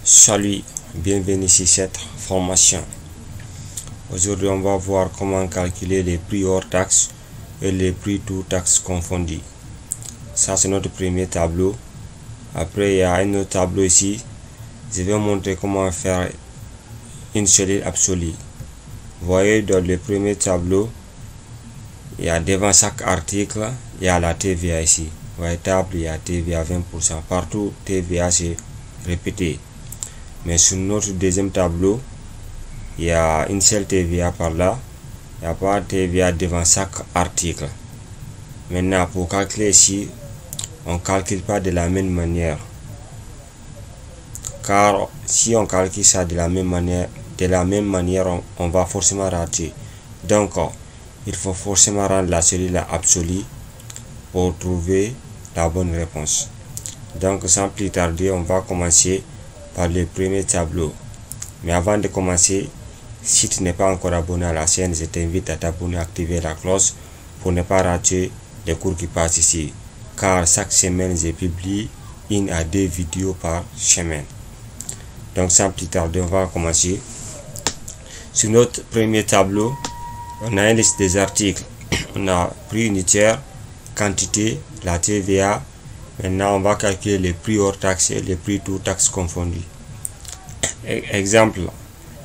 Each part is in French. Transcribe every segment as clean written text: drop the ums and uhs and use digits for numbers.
Salut, bienvenue sur cette formation. Aujourd'hui, on va voir comment calculer les prix hors taxes et les prix tout taxes confondus. Ça, c'est notre premier tableau. Après, il y a un autre tableau ici. Je vais montrer comment faire une cellule absolue. Vous voyez, dans le premier tableau, il y a devant chaque article, il y a la TVA ici. Vous voyez, table, il y a TVA 20%. Partout, TVA c'est répété. Mais sur notre deuxième tableau, il y a une seule TVA par là. Il n'y a pas de TVA devant chaque article. Maintenant, pour calculer ici, on ne calcule pas de la même manière. Car si on calcule ça de la même manière, on va forcément rater. Donc, il faut forcément rendre la cellule absolue pour trouver la bonne réponse. Donc, sans plus tarder, on va commencer par le premier tableau. Mais avant de commencer, si tu n'es pas encore abonné à la chaîne, je t'invite à t'abonner et activer la cloche pour ne pas rater les cours qui passent ici. Car chaque semaine, je publie 1 à 2 vidéos par semaine. Donc sans plus tarder, on va commencer. Sur notre premier tableau, on a une liste des articles. On a prix unitaire, quantité, la TVA. Maintenant, on va calculer les prix hors taxes et les prix tout taxes confondus. Exemple,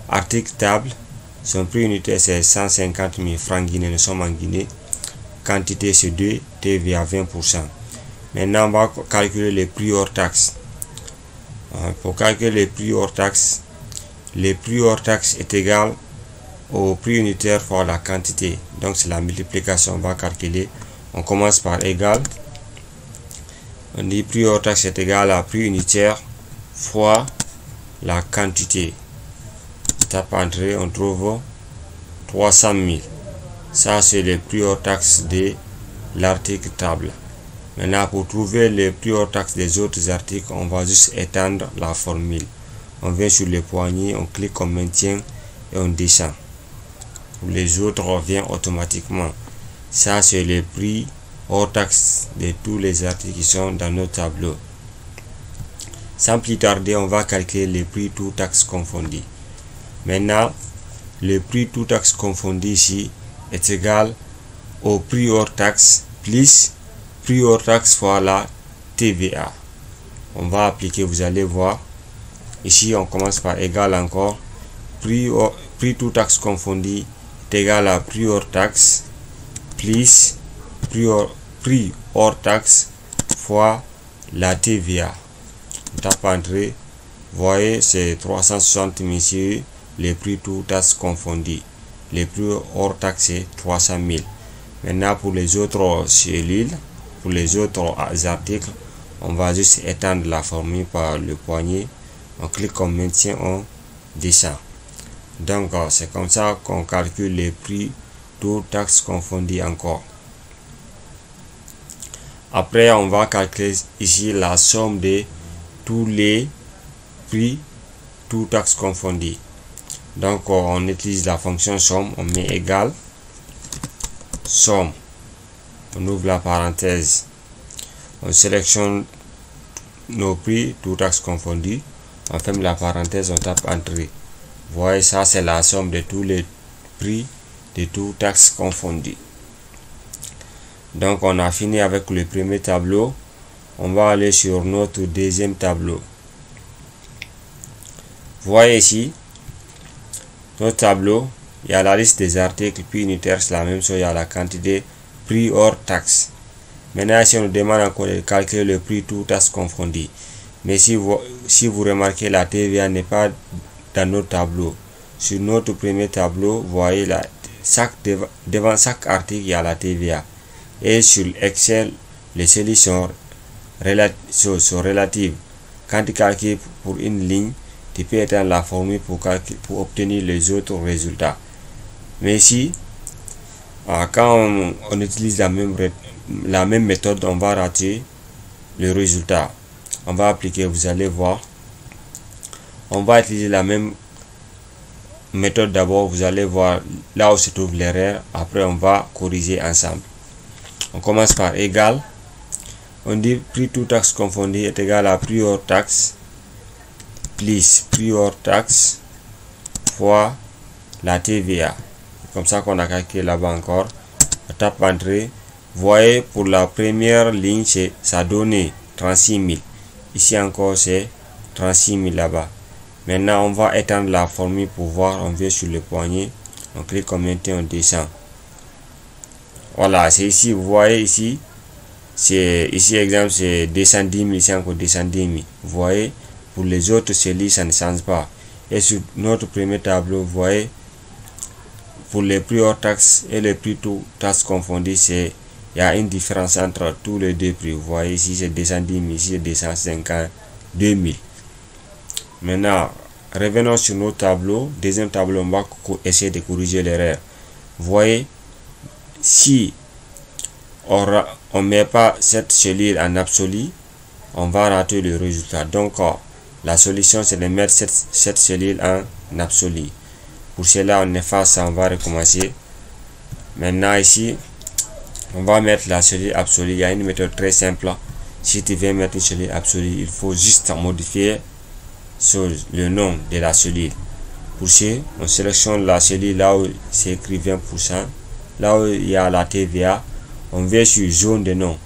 article table, son prix unitaire c'est 150 000 francs guinéens, nous sommes en Guinée. Quantité c'est 2, TVA 20%. Maintenant, on va calculer les prix hors taxes. Pour calculer les prix hors taxes est égal au prix unitaire fois la quantité. Donc, c'est la multiplication, on va calculer. On commence par égal. On dit prix hors taxe est égal à prix unitaire fois la quantité. Tape entrée, on trouve 300 000. Ça, c'est le prix hors taxe de l'article table. Maintenant, pour trouver les prix hors taxe des autres articles, on va juste étendre la formule. On vient sur le poignet, on clique, on maintient et on descend. Les autres reviennent automatiquement. Ça, c'est le prix hors taxe de tous les articles qui sont dans nos tableaux. Sans plus tarder, on va calculer les prix tout taxes confondus. Maintenant, le prix tout taxes confondus ici est égal au prix hors taxe plus prix hors taxe fois la TVA. On va appliquer, vous allez voir. Ici, on commence par égal encore. Prix tout taxes confondus est égal à prix hors taxe plus prix hors taxe fois la TVA. On tape entrée. Voyez, c'est 360 000, les prix tout taxes confondus. Les prix hors taxe c'est 300 000. Maintenant, pour les autres cellules, pour les autres articles, on va juste étendre la formule par le poignet. On clique, on maintient, on descend. Donc, c'est comme ça qu'on calcule les prix tout taxes confondus encore. Après, on va calculer ici la somme de tous les prix tout taxes confondus. Donc, on utilise la fonction somme, on met égal somme. On ouvre la parenthèse. On sélectionne nos prix tout taxes confondus. On ferme la parenthèse, on tape entrée. Vous voyez, ça c'est la somme de tous les prix de tout taxes confondus. Donc, on a fini avec le premier tableau. On va aller sur notre deuxième tableau. Vous voyez ici, notre tableau, il y a la liste des articles, prix unitaire, c'est la même chose, il y a la quantité, prix hors taxe. Maintenant, si on nous demande encore de calculer le prix tout taxes confondus. Mais si vous remarquez, la TVA n'est pas dans notre tableau. Sur notre premier tableau, vous voyez, devant chaque article, il y a la TVA. Et sur Excel, les cellules sont relatives. Quand tu calcules pour une ligne, tu peux étendre la formule pour obtenir les autres résultats. Mais ici, quand on utilise la même méthode, on va rater le résultat. On va appliquer, vous allez voir. On va utiliser la même méthode d'abord, vous allez voir là où se trouve l'erreur. Après, on va corriger ensemble. On commence par égal. On dit prix tout taxe confondu est égal à prix hors taxe plus prix hors taxe fois la TVA. Comme ça qu'on a calculé là-bas encore. On tape entrée. Voyez, pour la première ligne, ça donne 36 000. Ici encore, c'est 36 000 là-bas. Maintenant, on va étendre la formule pour voir. On vient sur le poignet. On clique en maintenant, on descend. Voilà, c'est ici. Vous voyez ici. C'est ici, exemple, c'est 210 000. Ici encore 210 000. Vous voyez, pour les autres cellules, ça ne change pas. Et sur notre premier tableau, vous voyez, pour les prix hors taxe et les prix tout taxes confondus, il y a une différence entre tous les deux prix. Vous voyez ici c'est 210 000, ici c'est 252 000. Maintenant, revenons sur notre tableau. Deuxième tableau, on va essayer de corriger l'erreur. Vous voyez, si on ne met pas cette cellule en absolu, on va rater le résultat. Donc, la solution, c'est de mettre cette cellule en absolu. Pour cela, on efface ça, on va recommencer. Maintenant, ici, on va mettre la cellule absolue. Il y a une méthode très simple. Si tu veux mettre une cellule absolue, il faut juste modifier le nom de la cellule. Pour ce, on sélectionne la cellule là où c'est écrit 20%. Là où il y a la TVA, on vient sur zone de nom.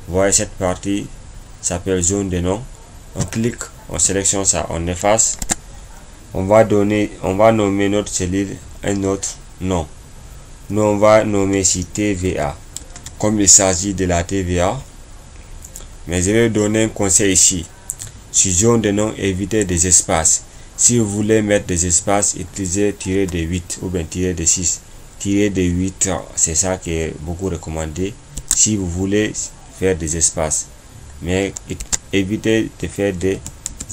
Vous voyez, cette partie s'appelle zone de nom. On clique, on sélectionne ça, on efface. On va nommer notre cellule un autre nom. Nous, on va nommer ici TVA. Comme il s'agit de la TVA, mais je vais donner un conseil ici. Sur zone de nom, évitez des espaces. Si vous voulez mettre des espaces, utilisez tirer de 8 ou bien tirer de 6. Tirer de 8, c'est ça qui est beaucoup recommandé si vous voulez faire des espaces. Mais évitez de faire des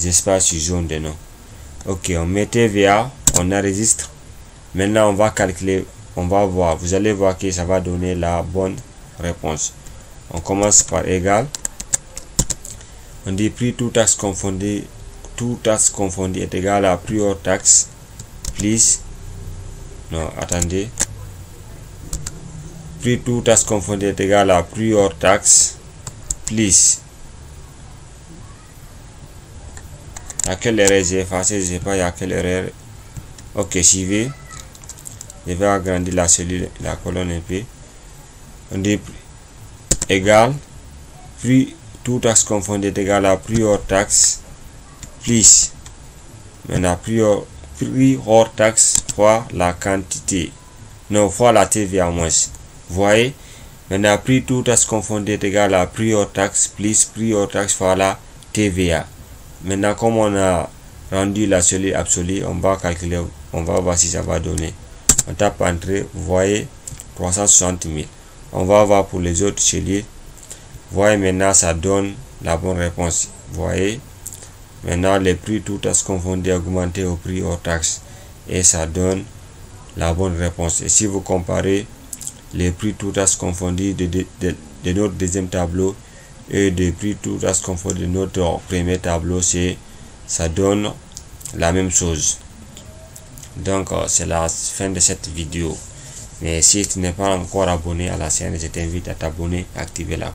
espaces sur zone de nom. Ok, on met TVA, on enregistre. Maintenant, on va calculer, on va voir. Vous allez voir que ça va donner la bonne réponse. On commence par égal. On dit prix tout taxe confondu est égal à prix hors taxe plus. Non, attendez. Prix tout taxe confondu est égal à prix hors taxe plus. Il y a quelle erreur j'ai effacé, je sais pas, il y a quelle erreur. Ok, je vais agrandir la cellule, la colonne un peu. On dit égal prix tout taxe confondu est égal à prix hors taxe plus. Maintenant prix hors taxe fois la quantité. Non, fois la TVA moins. Vous voyez? Maintenant prix tout taxe confondu est égal à prix hors taxe plus prix hors taxe fois la TVA. Maintenant, comme on a rendu la cellule absolue, on va calculer, on va voir si ça va donner. On tape entrée, vous voyez 360 000. On va voir pour les autres cellules. Vous voyez maintenant, ça donne la bonne réponse. Vous voyez, maintenant les prix tout taxes confondus augmenté au prix hors taxe et ça donne la bonne réponse. Et si vous comparez les prix tout taxes confondus de notre deuxième tableau et des prix tout taxes confondus de notre premier tableau, ça donne la même chose. Donc c'est la fin de cette vidéo. Mais si tu n'es pas encore abonné à la chaîne, je t'invite à t'abonner et activer la